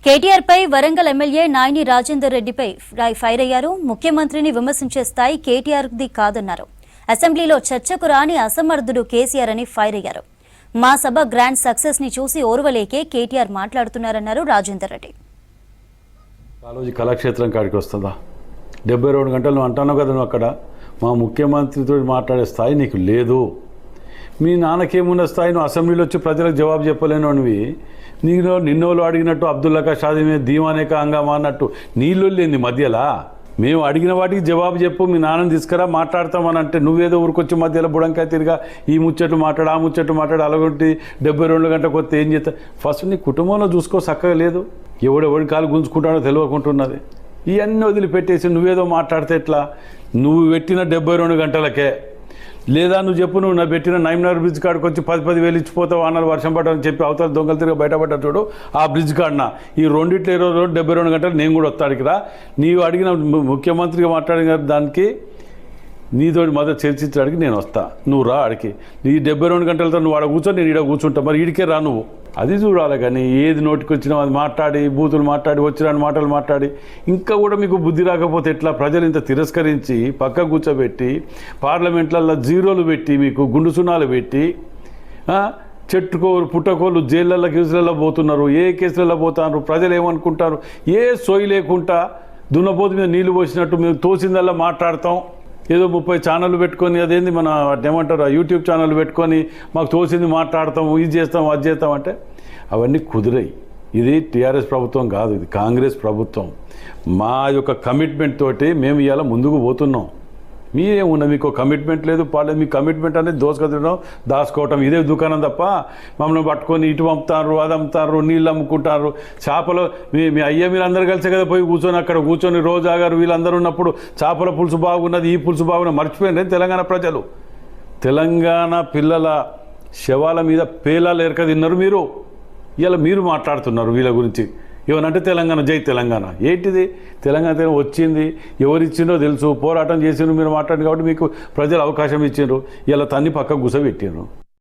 కేటీఆర్ పై Warangal MLA Nayani Rajender రెడ్డిపై fire అయ్యారు. ముఖ్యమంత్రిని విమర్శించే స్థాయి కేటీఆర్ది కాదన్నారు. అసెంబ్లీలో చర్చకు రాని అసమర్థుడు కేసీఆర్ అని ఫైర్ అయ్యారు. మా సభ గ్రాండ్ సక్సెస్ ని చూసి ఓర్వలేకే కేటీఆర్ మాట్లాడుతున్నారన్నారు రాజేందర్ రెడ్డి. కాలోజీ కళాక్షేత్రం కాడికి వస్తుందా? 72 గంటలు నువ్వు అంటున్నావు కదా, నువ్వు అక్కడ మా ముఖ్యమంత్రితో మాట్లాడే స్థాయి నీకు లేదు. మీ నాన్నకేమున్న స్థాయి? నువ్వు అసెంబ్లీలో వచ్చి ప్రజలకు జవాబు చెప్పలేనివి. నీలో నిన్నోళ్ళు అడిగినట్టు అబ్దుల్లా షాదీ మీద దీవానేక హంగామా అన్నట్టు నీళ్ళు లేని మధ్యలో మేము అడిగిన వాటికి జవాబు చెప్పు, మీ నాన్నని తీసుకురా మాట్లాడతామని అంటే నువ్వేదో ఊరికొచ్చి మధ్యలో బుడంకాయ తిరిగా ఈ ముచ్చట్లు మాట్లాడు ఆ ముచ్చట్లు మాట్లాడు అలాగొట్టి 72 గంటలకు వస్తే ఏం చేస్తా? ఫస్ట్ నీ కుటుంబంలో చూసుకో, చక్కగా లేదు. ఎవడెవడి కాలు గుంజుకుంటాడో తెలియకుంటున్నది. ఇవన్నీ వదిలిపెట్టేసి నువ్వేదో మాట్లాడితే ఎట్లా? నువ్వు పెట్టిన 72 గంటలకే లేదా నువ్వు చెప్పు, నువ్వు నా పెట్టిన నైమ్నగర్ బ్రిడ్జ్ కాడికి వచ్చి 10 వేలు ఇచ్చిపోతావు అన్నది వర్షం పడ్డని చెప్పి అవతల దొంగలు తిరిగి బయటపడ్డా చూడు, ఆ బ్రిడ్జ్ కాడిన ఈ రెండిట్లో 72 గంటలు నేను కూడా వస్తాడికి రా. నీవు అడిగిన ముఖ్యమంత్రిగా మాట్లాడిన దానికి నీతోటి మద్దతు చర్చించడానికి నేను వస్తా, నువ్వు రా ఆడికి. ఈ 72 గంటలతో నువ్వు ఆడ కూర్చొని నేను ఈడ కూర్చుంటా, మరి ఈడికే రా నువ్వు. అది చూడాలి. కానీ ఏది నోటికి వచ్చినా అది మాట్లాడి బూతులు మాట్లాడి వచ్చిన మాటలు మాట్లాడి ఇంకా కూడా మీకు బుద్ధి రాకపోతే ఎట్లా? ప్రజలు ఇంత తిరస్కరించి పక్క కూర్చోబెట్టి పార్లమెంట్లలో జీరోలు పెట్టి మీకు గుండు సున్నాలు పెట్టి చెట్టుకోరు పుట్టకోళ్ళు జైళ్ళల్లో కేసులలో పోతున్నారు. ఏ కేసులలో పోతున్నారు? ప్రజలు ఏమనుకుంటారు? ఏ సోయి లేకుండా దున్నపోతు మీద నీళ్లు పోసినట్టు మేము తోసిందల్లా మాట్లాడతాం. ఏదో 30 ఛానళ్ళు పెట్టుకొని అదేంది మన ఏమంటారు యూట్యూబ్ ఛానల్ పెట్టుకొని మాకు తోసింది మాట్లాడతాం, ఇది చేస్తాం అది చేస్తాం అంటే అవన్నీ కుదిరాయి. ఇది టీఆర్ఎస్ ప్రభుత్వం కాదు, ఇది కాంగ్రెస్ ప్రభుత్వం. మా యొక్క కమిట్మెంట్ తోటి మేము ఇవాళ ముందుకు పోతున్నాం. మీరేమున్నా మీకు కమిట్మెంట్ లేదు పాలేదు. మీ కమిట్మెంట్ అనేది దోసుకొట్టడం దాచుకోవటం ఇదే దుకాణం తప్ప మమ్మల్ని పట్టుకొని ఇటు పంపుతారు అది అమ్ముతారు నీళ్ళు అమ్ముకుంటారు. చేపలు మీ అయ్య మీరు అందరు కలిసే కదా పోయి కూర్చొని అక్కడ కూర్చొని రోజా గారు వీళ్ళందరూ ఉన్నప్పుడు చేపల పులుసు బాగున్నది ఈ పులుసు బాగున్నది మర్చిపోయింది తెలంగాణ ప్రజలు. తెలంగాణ పిల్లల శవాల మీద పేలాలు ఎరక తిన్నారు మీరు. ఇలా మీరు మాట్లాడుతున్నారు వీళ్ళ గురించి ఏమనంటే తెలంగాణ జై తెలంగాణ. ఏంటిది? తెలంగాణ వచ్చింది ఎవరిచ్చిందో తెలుసు, పోరాటం చేసిండ్రు, మీరు మాట్లాడింది కాబట్టి మీకు ప్రజలు అవకాశం ఇచ్చిండ్రు. ఇలా తన్ని పక్క గుసబెట్టిండ్రు.